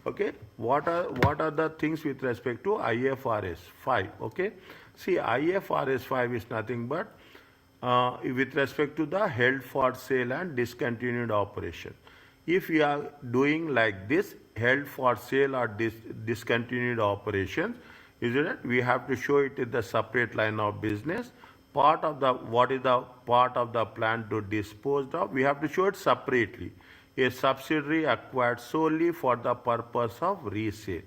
Okay, what are the things with respect to IFRS 5? Okay, see, IFRS 5 is nothing but with respect to the held for sale and discontinued operation. If you are doing like this, held for sale or discontinued operations, is it? We have to show it in the separate line of business. Part of the, what is the part of the plan to dispose of? We have to show it separately. A subsidiary acquired solely for the purpose of resale.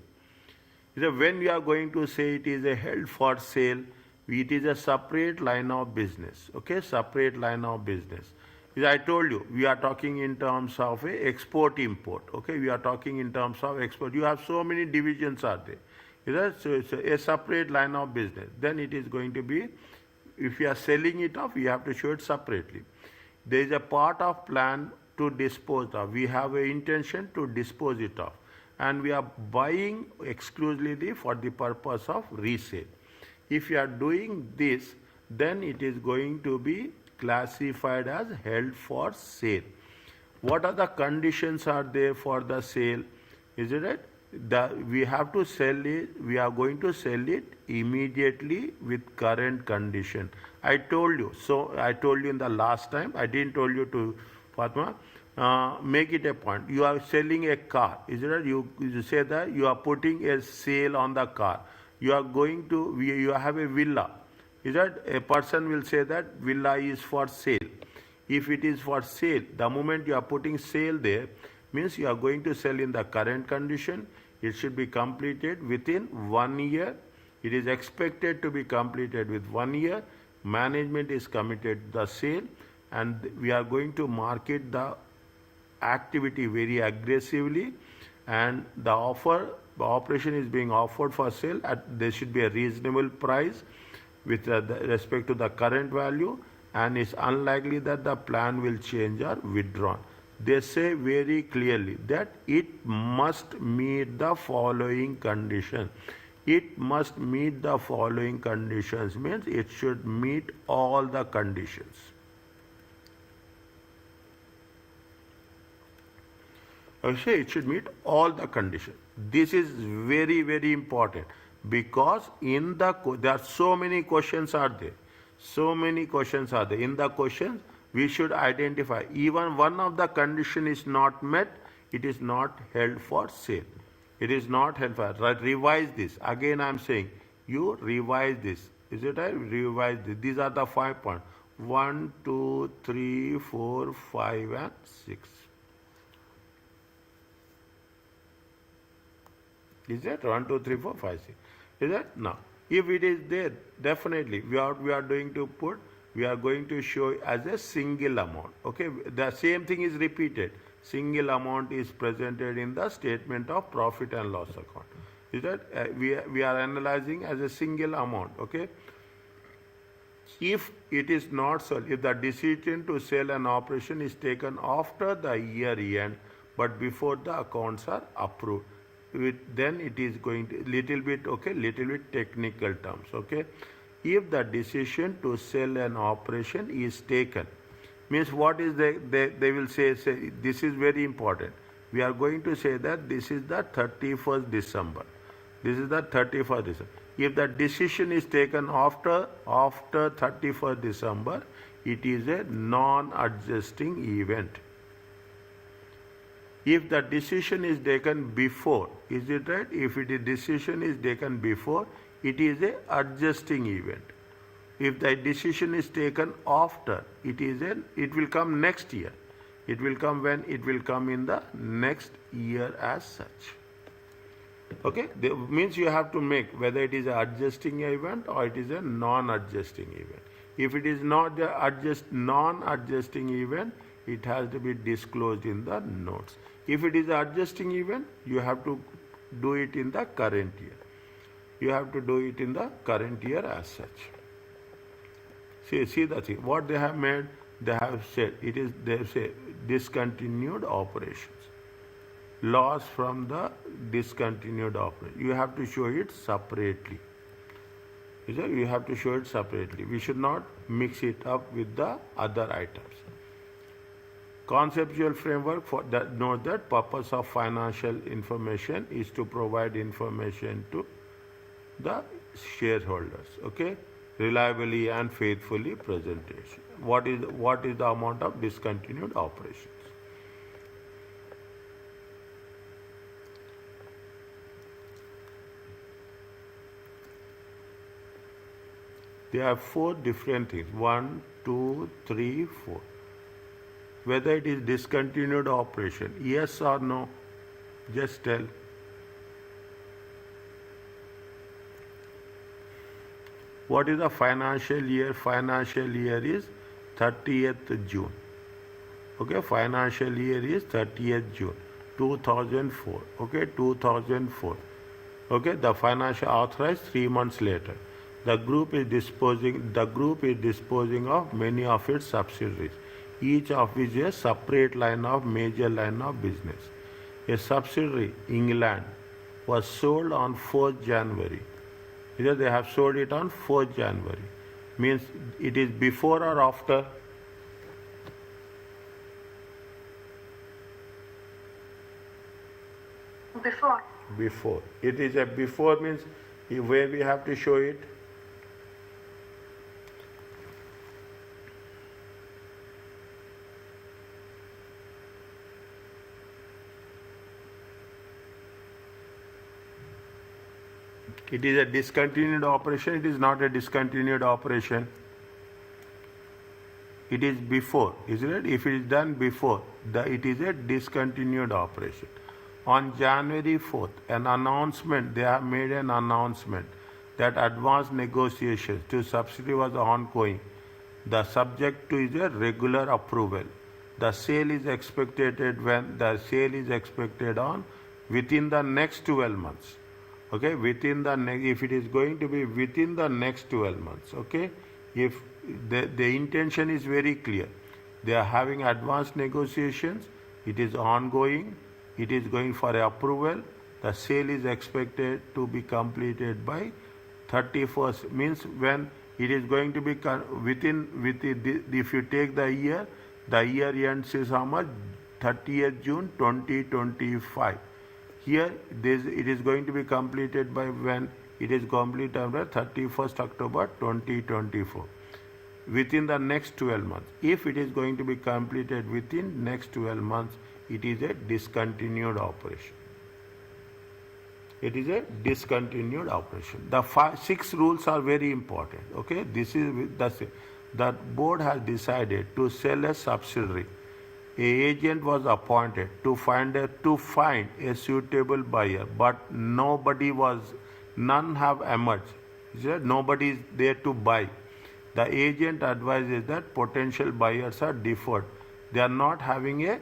When we are going to say it is a held for sale, it is a separate line of business. Okay, separate line of business. As I told you, we are talking in terms of a export import. Okay, we are talking in terms of export. You have so many divisions are there. So it's a separate line of business. Then it is going to be, if you are selling it off, you have to show it separately. There is a part of plan to dispose of. We have an intention to dispose it off. And we are buying exclusively for the purpose of resale. If you are doing this, then it is going to be classified as held for sale. What are the conditions are there for the sale? Is it right? We have to sell it, we are going to sell it immediately with current condition. I told you, so I told you in the last time, I didn't tell you to Fatma, make it a point. You are selling a car, is it right? You say that you are putting a sale on the car. You are going to, you have a villa. Is that a person will say that villa is for sale. If it is for sale, the moment you are putting sale there, means you are going to sell in the current condition. It should be completed within 1 year. It is expected to be completed with 1 year. Management is committed to the sale, and we are going to market the activity very aggressively, and the operation is being offered for sale at, there should be a reasonable price with respect to the current value, and it's unlikely that the plan will change or withdrawn. They say very clearly that it must meet the following conditions. It must meet the following conditions means it should meet all the conditions. Okay, it should meet all the conditions. This is very, very important, because in the there are so many questions are there. So many questions are there. In the questions, we should identify even one of the condition is not met, it is not held for sale. It is not held for. Revise this. Again, I am saying you revise this. Is it right? Revise this. These are the 5 points. 1, 2, 3, 4, 5, and 6. Is that 1, 2, 3, 4, 5, 6? Is that? No. If it is there, definitely we are going to put, we are going to show as a single amount. Okay, the same thing is repeated. Single amount is presented in the statement of profit and loss account. Is that we are analyzing as a single amount. Okay. If it is not sold, if the decision to sell an operation is taken after the year end, but before the accounts are approved, then it is going to little bit technical terms. Okay, if the decision to sell an operation is taken, means what is they will say this is very important. We are going to say that this is the 31st December. This is the 31st December. If the decision is taken after 31st December, it is a non-adjusting event. If the decision is taken before, is it right? If the decision is taken before, it is a adjusting event. If the decision is taken after, it will come next year. It will come when? It will come in the next year as such. Okay, means you have to make whether it is an adjusting event or it is a non-adjusting event. If it is not the non-adjusting event, it has to be disclosed in the notes. If it is an adjusting event, you have to do it in the current year. You have to do it in the current year as such. See the thing. What they have made, they have said they say discontinued operations. Loss from the discontinued operation. You have to show it separately. You have to show it separately. We should not mix it up with the other items. Conceptual framework for that, note that purpose of financial information is to provide information to the shareholders, okay, reliably and faithfully presentation. What is the amount of discontinued operations? There are four different things. 1, 2, 3, 4. Whether it is discontinued operation, yes or no, just tell. What is the financial year? Financial year is 30th June. Okay, financial year is 30th June 2004. Okay, 2004. Okay, the financial authorized 3 months later. The group is disposing of many of its subsidiaries, each of which is a separate major line of business. A subsidiary, England, was sold on 4th January. Either they have sold it on 4th January. Means it is before or after? Before. Before. It is a before means where we have to show it. It is a discontinued operation. It is not a discontinued operation. It is before, isn't it? If it is done before, it is a discontinued operation. On January 4th, they have made an announcement that advanced negotiations to subsidy was ongoing. The subject to is a regular approval. The sale is expected on within the next 12 months. Okay, if it is going to be within the next 12 months, okay, if the intention is very clear, they are having advanced negotiations, it is ongoing, it is going for approval, the sale is expected to be completed by 31st, means when it is going to be if you take the year ends is how much? 30th June 2025. Here, it is going to be completed by when it is completed by 31st October 2024. Within the next 12 months. If it is going to be completed within next 12 months, it is a discontinued operation. It is a discontinued operation. The 6 rules are very important. Okay, the board has decided to sell a subsidiary. An agent was appointed to find a suitable buyer, but none have emerged. Nobody is there to buy. The agent advises that potential buyers are deferred. They are not having a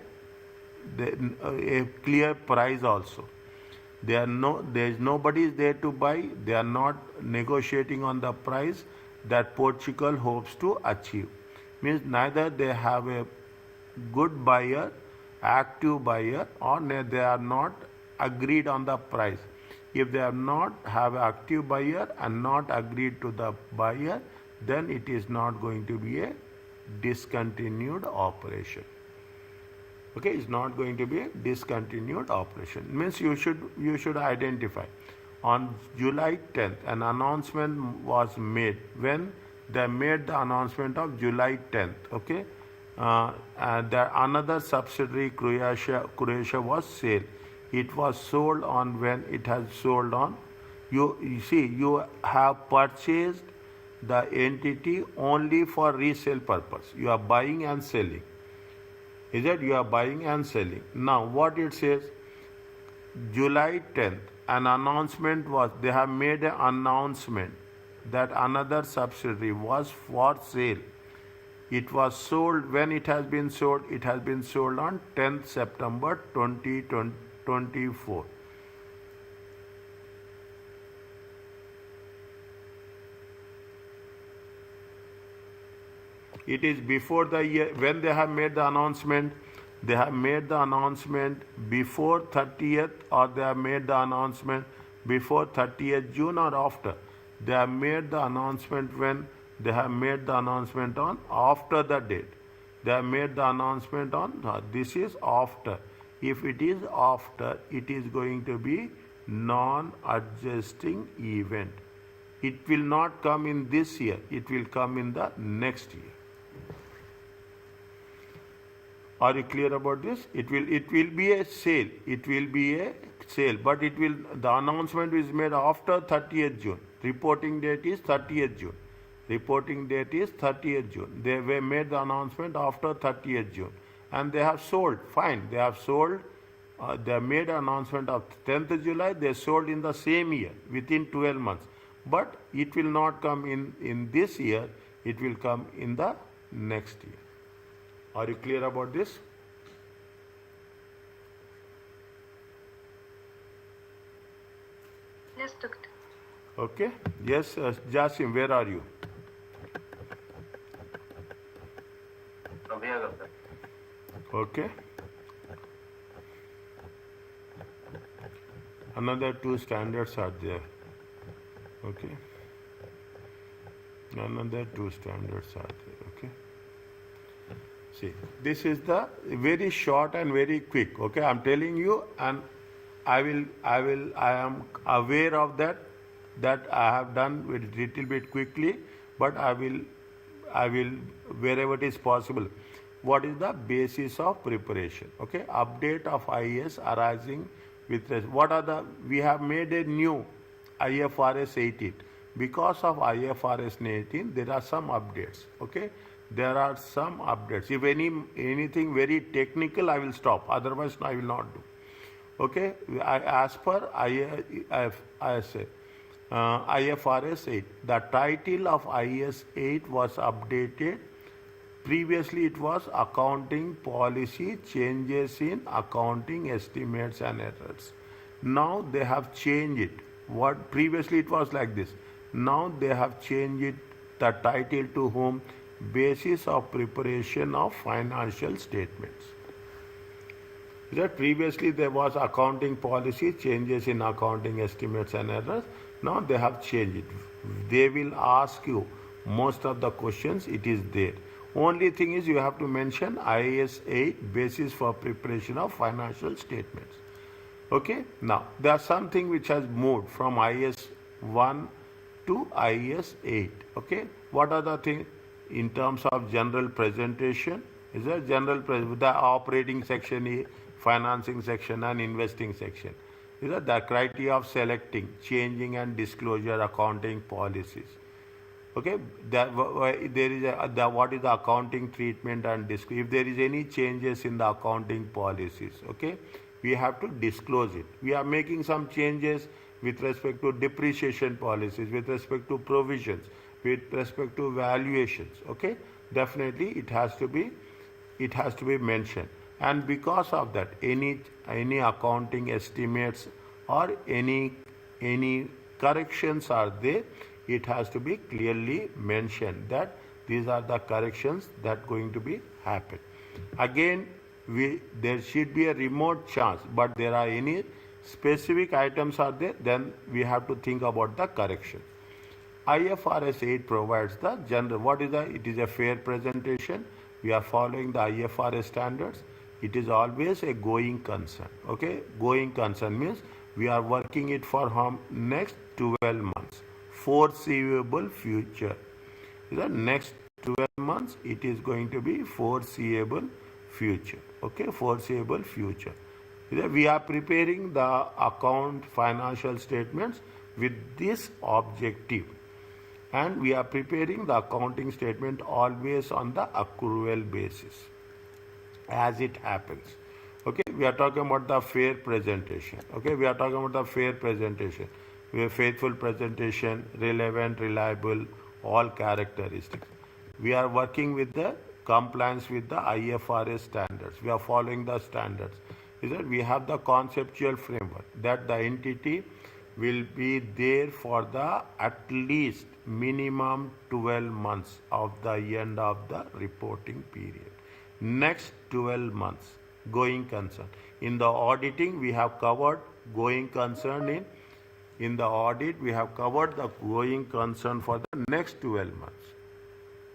clear price also. There is nobody there to buy. They are not negotiating on the price that Portugal hopes to achieve. Means neither they have a good buyer, active buyer, or they are not agreed on the price. If they have not have an active buyer and not agreed to the buyer, then it is not going to be a discontinued operation. Okay, it's not going to be a discontinued operation. Means you should identify. On July 10th, an announcement was made. When they made the announcement of July 10th, okay, another subsidiary, Croatia was sold. It was sold on when it has sold on. You see, you have purchased the entity only for resale purpose. You are buying and selling. Is it? You are buying and selling. Now, what it says, July 10th, they have made an announcement that another subsidiary was for sale. It was sold. When it has been sold on 10th September 2024. It is before the year. When they have made the announcement, they have made the announcement before 30th, or they have made the announcement before 30th June or after. They have made the announcement when they have made the announcement on after the date. They have made the announcement on, this is after. If it is after, it is going to be non-adjusting event. It will not come in this year, it will come in the next year. Are you clear about this? It will be a sale. It will be a sale, but the announcement is made after 30th June. Reporting date is 30th June. Reporting date is 30th June. They were made the announcement after 30th June. And they have sold. Fine. They have sold. They made an announcement of 10th July. They sold in the same year, within 12 months. But it will not come in this year. It will come in the next year. Are you clear about this? Yes, Doctor. Okay. Yes, Jasim, where are you? Okay. Another 2 standards are there. Okay. Another 2 standards are there. Okay. See, this is the very short and very quick. Okay, I'm telling you, and I am aware of that I have done with little bit quickly, but I will wherever it is possible. What is the basis of preparation? Okay, update of IAS arising with we have made a new IFRS 18. Because of IFRS 18, there are some updates. Okay, there are some updates. If anything very technical, I will stop. Otherwise, I will not do. Okay, as per IFRS 8, the title of IAS 8 was updated. Previously, it was accounting policy changes in accounting estimates and errors. Now they have changed it. What previously it was like this. Now they have changed it, the title to whom? Basis of preparation of financial statements. That previously there was accounting policy changes in accounting estimates and errors. Now they have changed it. They will ask you most of the questions, it is there. Only thing is you have to mention IAS 8 basis for preparation of financial statements. Okay, now there's something which has moved from IAS 1 to IAS 8. Okay, what are the things in terms of general presentation? Is there general the operating section, financing section and investing section? Is that the criteria of selecting, changing and disclosure accounting policies? Okay, there is what is the accounting treatment and if there is any changes in the accounting policies, okay, we have to disclose it. We are making some changes with respect to depreciation policies, with respect to provisions, with respect to valuations. Okay, definitely it has to be mentioned. And because of that, any accounting estimates or any corrections are there, it has to be clearly mentioned that these are the corrections that going to be happen. Again, there should be a remote chance, but there are any specific items are there, then we have to think about the correction. IFRS 8 provides the general, it is a fair presentation. We are following the IFRS standards. It is always a going concern. Okay, going concern means we are working it for next 12 months. Foreseeable future. The next 12 months, it is going to be foreseeable future. Okay, foreseeable future. We are preparing the financial statements with this objective. And we are preparing the accounting statement always on the accrual basis as it happens. Okay, we are talking about the fair presentation. Okay, we are talking about the fair presentation. We have faithful presentation, relevant, reliable, all characteristics. We are working with the compliance with the IFRS standards. We are following the standards. Is that we have the conceptual framework that the entity will be there for the at least minimum 12 months of the end of the reporting period. Next 12 months, going concern. In the auditing, we have covered going concern in the audit, we have covered the going concern for the next 12 months.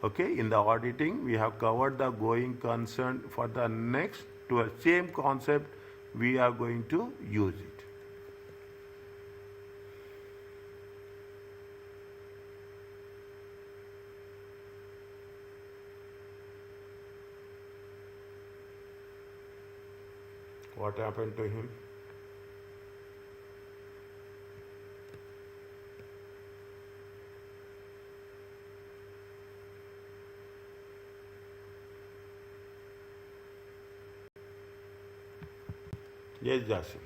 Okay, in the auditing, we have covered the going concern. For the next, to a same concept, we are going to use it. What happened to him? Yes, Jasim.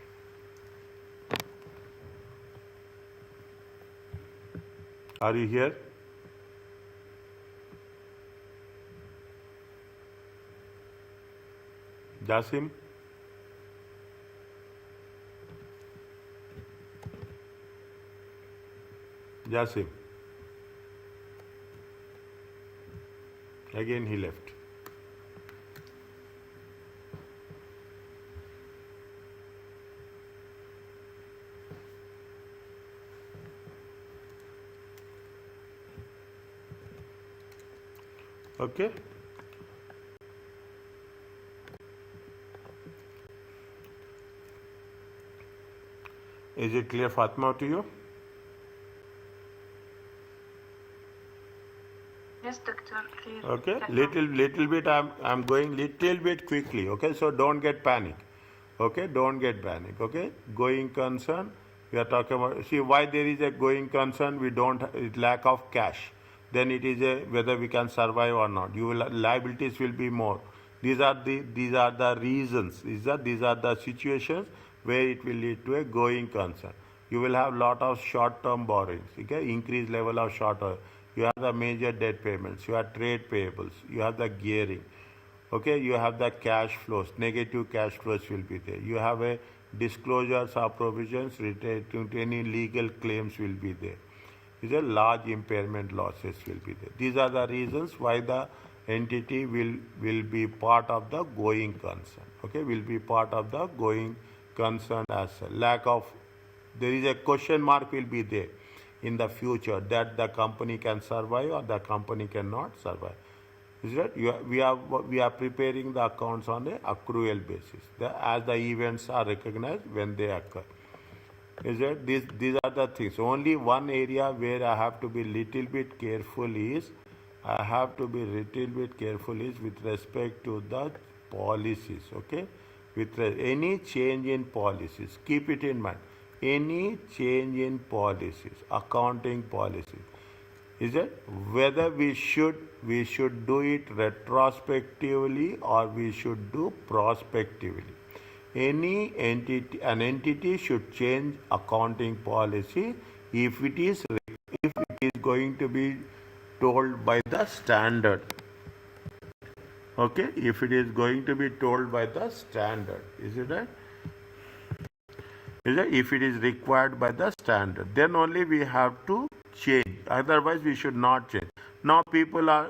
Are you here? Jasim? Jasim. Again he left. Okay. Is it clear, Fatma, to you? Yes, doctor, clear. Okay, little bit. I'm going little bit quickly. Okay, so don't get panic. Okay, don't get panic. Okay, going concern. We are talking about. See why there is a going concern. We don't lack of cash. Then it is a whether we can survive or not. You will liabilities will be more. These are the reasons. These are the situations where it will lead to a going concern. You will have lot of short-term borrowings. Okay, increased level of short-term. You have the major debt payments. You have trade payables. You have the gearing. Okay, you have the cash flows. Negative cash flows will be there. You have a disclosures or provisions related to any legal claims will be there. These are large impairment losses will be there. These are the reasons why the entity will be part of the going concern. Okay, will be part of the going concern as a lack of. There is a question mark will be there in the future that the company can survive or the company cannot survive. Is that we are preparing the accounts on a accrual basis as the events are recognized when they occur. Is that these are the things. Only one area where I have to be little bit careful is with respect to the policies. Okay, with any change in policies, keep it in mind. Any change in policies, accounting policies, is it whether we should do it retrospectively or we should do prospectively. An entity should change accounting policy if it is going to be told by the standard. Okay, if it is going to be told by the standard, is it right? Is it? If it is required by the standard, then only we have to change. Otherwise, we should not change. Now, people are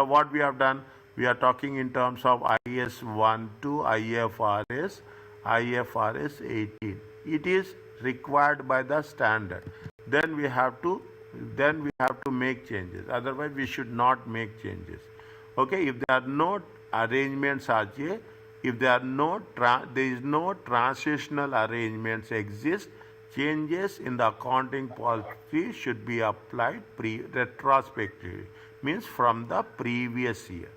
what we have done. We are talking in terms of IS 1 to IFRS 18. It is required by the standard. Then we have to make changes. Otherwise, we should not make changes. Okay, if there are no arrangements are there, if there is no transitional arrangements exist, changes in the accounting policy should be applied retrospectively, means from the previous year.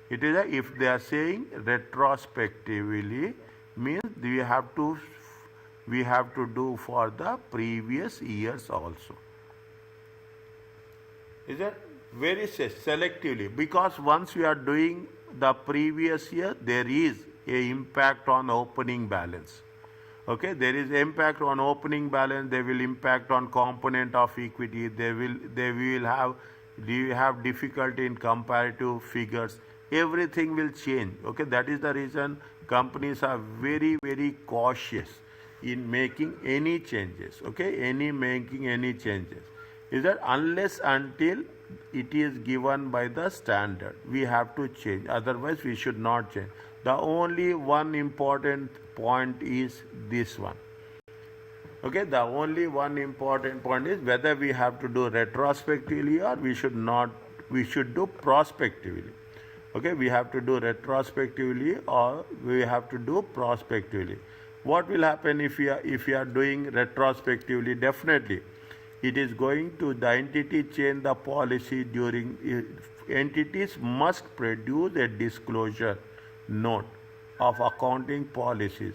It is if they are saying retrospectively, means we have to do for the previous years also. Is that very selectively, because once we are doing the previous year, there is a impact on opening balance. Okay, there is impact on opening balance. They will impact on component of equity. They will have difficulty in comparative figures. Everything will change. Okay, that is the reason companies are very very cautious in making any changes. Okay, making any changes is that unless until it is given by the standard, we have to change. Otherwise, we should not change. The only one important point is this one. Okay, the only one important point is whether we have to do retrospectively or we should not we should do prospectively. Okay, we have to do retrospectively or we have to do prospectively. What will happen if we are doing retrospectively? Definitely, it is going to the entity change the policy during entities must produce a disclosure note of accounting policies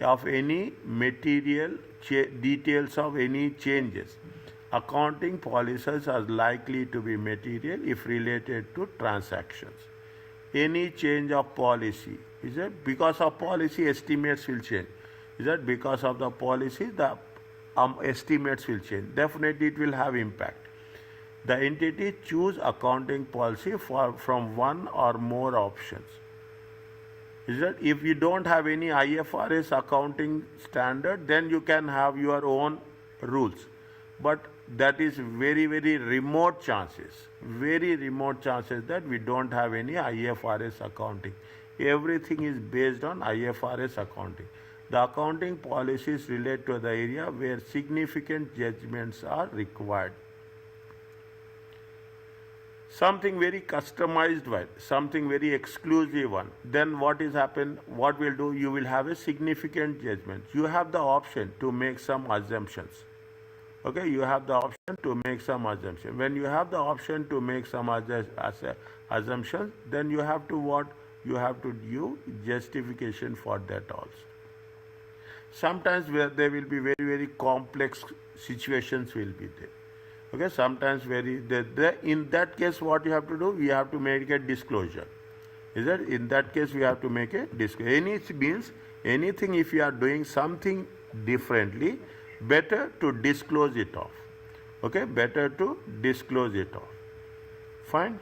of any material details of any changes. Accounting policies are likely to be material if related to transactions. Any change of policy, is it because of policy estimates will change? Is that because of the policy the estimates will change? Definitely it will have impact. The entity choose accounting policy from one or more options. Is that if you don't have any IFRS accounting standard, then you can have your own rules. But that is very remote chances, that we don't have any IFRS accounting. Everything is based on IFRS accounting. The accounting policies relate to the area where significant judgments are required. Something very customized one, something very exclusive one, then what is happen? What will do? You will have a significant judgment. You have the option to make some assumptions. Okay, you have the option to make some assumption. When you have the option to make some assumptions, then you have to what? You have to give justification for that also. Sometimes where there will be very complex situations will be there. Okay, sometimes in that case what you have to do? We have to make a disclosure. Is that in that case we have to make a disclosure. Any means anything if you are doing something differently, better to disclose it off. Okay, better to disclose it off. Fine.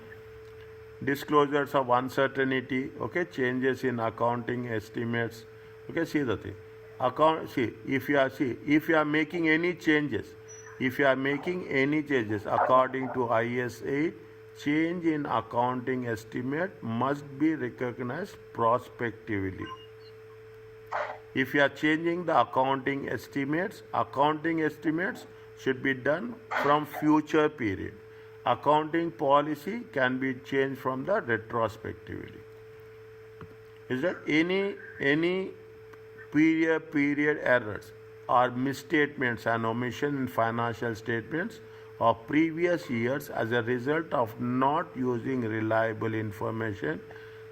Disclosures of uncertainty. Okay, changes in accounting estimates. Okay, see the thing. If you are making any changes, according to IS 8, change in accounting estimate must be recognized prospectively. If you are changing the accounting estimates should be done from future period. Accounting policy can be changed from the retrospectively. Is there any period errors or misstatements and omission in financial statements of previous years as a result of not using reliable information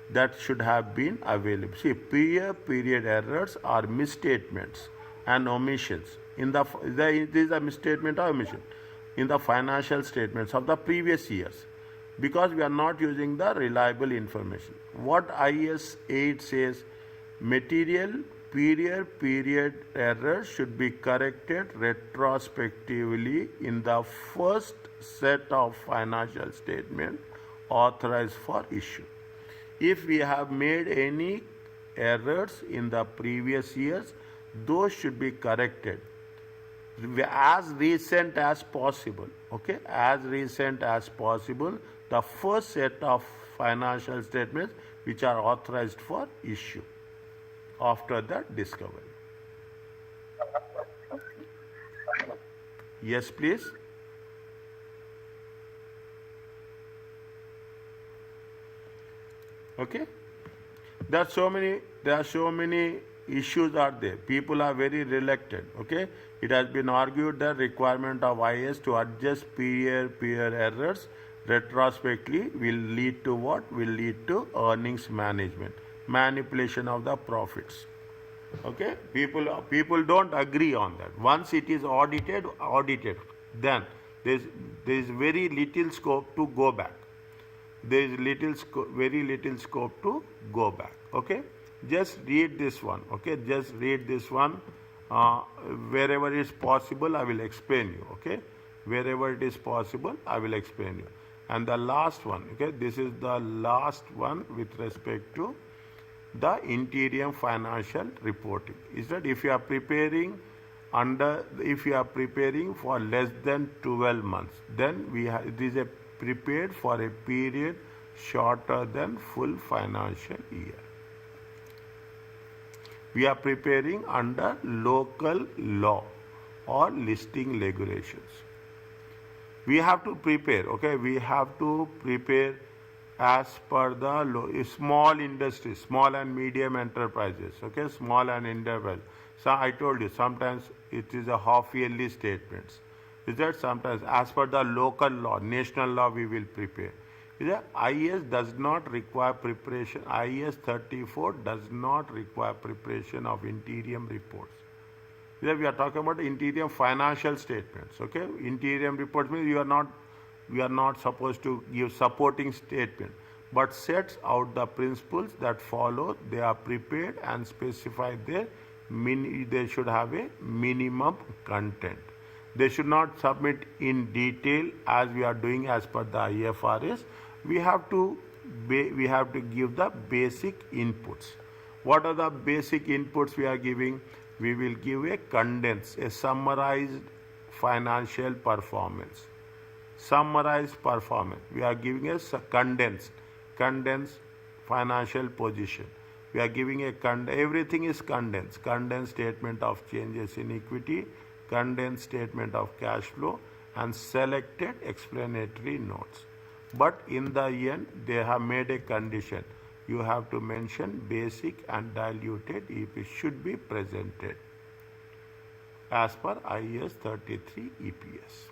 that should have been available? See, period errors or misstatements and omissions in this is a misstatement or omission in the financial statements of the previous years, because we are not using the reliable information. What IS 8 says, material period errors should be corrected retrospectively in the first set of financial statement authorized for issue. If we have made any errors in the previous years, those should be corrected as recent as possible. Okay, as recent as possible, the first set of financial statements which are authorized for issue after the discovery. Yes, please. Okay, there are so many issues are there. People are very reluctant. Okay, it has been argued that requirement of IS to adjust period errors retrospectively will lead to what? Will lead to earnings management, manipulation of the profits. Okay, people don't agree on that. Once it is audited, then there is very little scope to go back. There is very little scope to go back. Okay, just read this one. Okay, just read this one. Wherever it is possible, I will explain you. Okay, wherever it is possible, I will explain you. And the last one. Okay, this is the last one with respect to the interim financial reporting. Is that if you are preparing for less than 12 months, then it is prepared for a period shorter than full financial year. We are preparing under local law or listing regulations. We have to prepare, okay? We have to prepare as per the small industries, small and medium enterprises, okay? Small and interval. So I told you, sometimes it is a half yearly statements. Is that sometimes as per the local law, national law we will prepare. Is that IAS does not require preparation, IAS 34 does not require preparation of interim reports. Here we are talking about interim financial statements. Okay, interim reports means we are not supposed to give supporting statement, but sets out the principles that follow. They are prepared and specify their they should have a minimum content. They should not submit in detail as we are doing as per the IFRS. We have to give the basic inputs. What are the basic inputs we are giving? We will give a condensed, a summarized financial performance. Summarized performance. We are giving a condensed financial position. We are giving everything is condensed. Condensed statement of changes in equity, condensed statement of cash flow, and selected explanatory notes. But in the end, they have made a condition. You have to mention basic and diluted EPS should be presented as per IAS 33 EPS.